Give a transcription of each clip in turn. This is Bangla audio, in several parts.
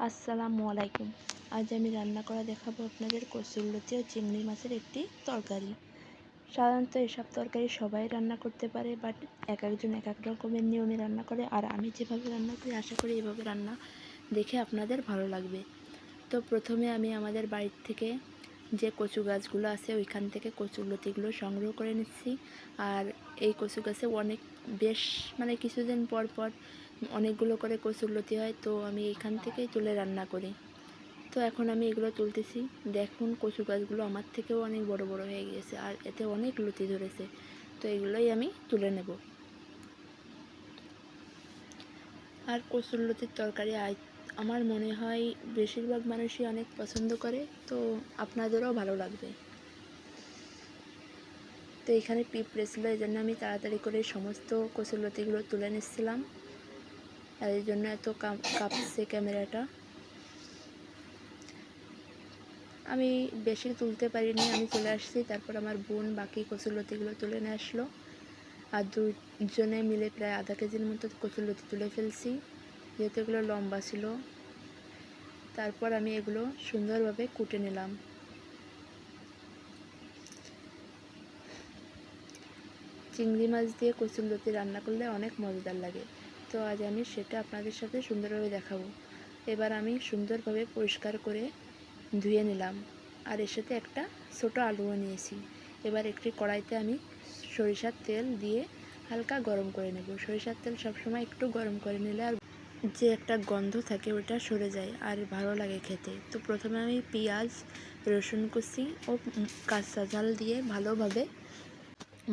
আসসালামু আলাইকুম। আজ আমি রান্না করা দেখাবো আপনাদের কচুরলতি ও চিংড়ি মাছের একটি তরকারি। সাধারণত এসব তরকারি সবাই রান্না করতে পারে, বাট এক একজন এক এক রকমের নিয়মে রান্না করে। আর আমি যেভাবে রান্না করি, আশা করি এভাবে রান্না দেখে আপনাদের ভালো লাগবে। তো প্রথমে আমি আমাদের বাড়ির থেকে যে কচু গাছগুলো আছে ওইখান থেকে কচুরলতিগুলো সংগ্রহ করে নিচ্ছি। আর এই কচু গাছে বেশ কিছুদিন পর পর অনেকগুলো করে কচুরলতি হয়, তো আমি এখান থেকেই তুলে রান্না করি। তো এখন আমি এগুলো তুলতেছি। দেখুন কচু গাছগুলো আমার থেকেও অনেক বড় বড় হয়ে গিয়েছে, আর এতে অনেক লতি ধরেছে। তো এগুলোই আমি তুলে নেব। আর কচুরলতির তরকারি আমার মনে হয় বেশিরভাগ মানুষই অনেক পছন্দ করে, তো আপনাদেরও ভালো লাগবে। তো এখানে পিঁপড়ে ছিল, এই জন্য আমি তাড়াতাড়ি করে সমস্ত কচুরলতিগুলো তুলে নিচ্ছিলাম, আর এই জন্য এত কাঁপছে ক্যামেরাটা। আমি বেশি তুলতে পারিনি, আমি চলে আসছি। তারপর আমার বোন বাকি কচুরলতিগুলো তুলে নিয়ে আসলো, আর দুজনে মিলে প্রায় আধা কেজির মতো কচুরলতি তুলে ফেলছি, যেহেতু এগুলো লম্বা ছিল। তারপর আমি এগুলো সুন্দরভাবে কুটে নিলাম। চিংড়ি মাছ দিয়ে কচুরলতি রান্না করলে অনেক মজাদার লাগে, তো আজ আমি সেটা আপনাদের সাথে সুন্দরভাবে দেখাবো। এবার আমি সুন্দরভাবে পরিষ্কার করে ধুয়ে নিলাম, আর এর সাথে একটা ছোটো আলুও নিয়েছি। এবার একটি কড়াইতে আমি সরিষার তেল দিয়ে হালকা গরম করে নেব। সরিষার তেল সবসময় একটু গরম করে নিলে আর যে একটা গন্ধ থাকে ওটা সরে যায়, আর ভালো লাগে খেতে। তো প্রথমে আমি পেঁয়াজ, রসুন কুচি ও কাঁচা ঝাল দিয়ে ভালোভাবে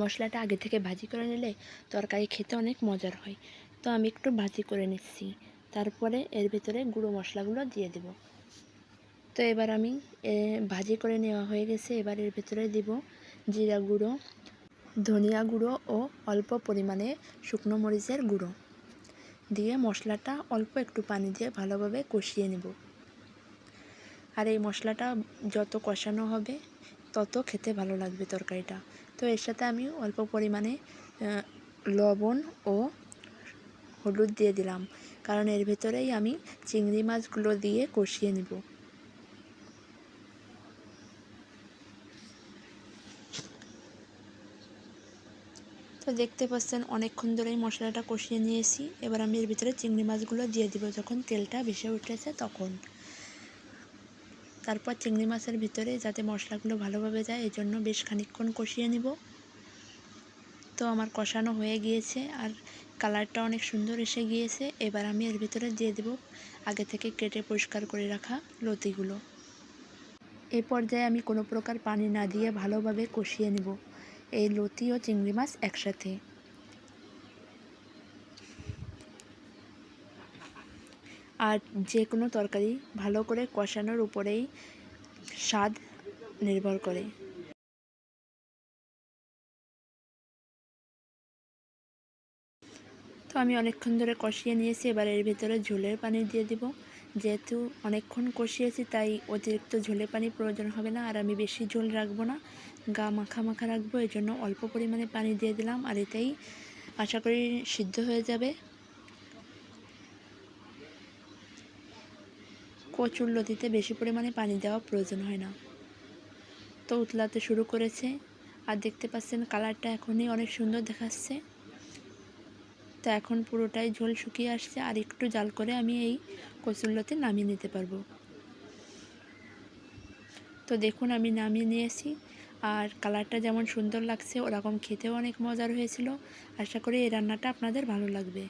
মশলাটা আগে থেকে ভাজি করে নিলে তরকারি খেতে অনেক মজার হয়। তো আমি একটু ভাজি করে নিচ্ছি, তারপরে এর ভিতরে গুঁড়ো মশলাগুলো দিয়ে দেব। তো এবার আমি ভাজি করে নেওয়া হয়ে গেছে। এবার এর ভিতরে দেব জিরা গুঁড়ো, ধনিয়া গুঁড়ো ও অল্প পরিমাণে শুকনো মরিচের গুঁড়ো দিয়ে মশলাটা অল্প একটু পানি দিয়ে ভালোভাবে কষিয়ে নেব। আর এই মশলাটা যত কষানো হবে তত খেতে ভালো লাগবে তরকারিটা। তো এর সাথে আমি অল্প পরিমাণে লবণ ও হলুদ দিয়ে দিলাম, কারণ এর ভেতরেই আমি চিংড়ি মাছগুলো দিয়ে কষিয়ে নেব। তো দেখতে পাচ্ছেন অনেকক্ষণ ধরেই মশলাটা কষিয়ে নিয়েছি। এবার আমি এর ভিতরে চিংড়ি মাছগুলো দিয়ে দিব যখন তেলটা ভেসে উঠেছে তখন। তারপর চিংড়ি মাছের ভিতরে যাতে মশলাগুলো ভালোভাবে যায় এই জন্য বেশ খানিকক্ষণ কষিয়ে নিব। তো আমার কষানো হয়ে গিয়েছে আর কালারটা অনেক সুন্দর এসে গিয়েছে। এবার আমি এর ভিতরে দিয়ে দেব আগে থেকে কেটে পরিষ্কার করে রাখা লতিগুলো। এই পর্যায়ে আমি কোনো প্রকার পানি না দিয়ে ভালোভাবে কষিয়ে নেব এই লতি ও চিংড়ি মাছ একসাথে। আর যে কোনো তরকারি ভালো করে কষানোর উপরেই স্বাদ নির্ভর করে। তো আমি অনেকক্ষণ ধরে কষিয়ে নিয়েছি। এবার এর ভিতরে ঝোলের পানি দিয়ে দিব। যেহেতু অনেকক্ষণ কষিয়েছি তাই অতিরিক্ত ঝোলের পানি প্রয়োজন হবে না, আর আমি বেশি ঝোল রাখবো না, গা মাখা মাখা রাখবো। এই জন্য অল্প পরিমাণে পানি দিয়ে দিলাম, আর এতেই আশা করি সিদ্ধ হয়ে যাবে। কচুরলতিতে বেশি পরিমাণে পানি দেওয়া প্রয়োজন হয় না। তো উতলাতে শুরু করেছে, আর দেখতে পাচ্ছেন কালারটা এখনই অনেক সুন্দর দেখাচ্ছে। তো এখন পুরোটাই ঝোল শুকিয়ে আসছে, আর একটু জাল করে আমি এই কচুরলতি নামিয়ে নিতে পারবো। তো দেখুন আমি নামিয়ে নিয়েছি, আর কালারটা যেমন সুন্দর লাগছে ওরকম খেতেও অনেক মজার হয়েছিল। আশা করি এই রান্নাটা আপনাদের ভালো লাগবে।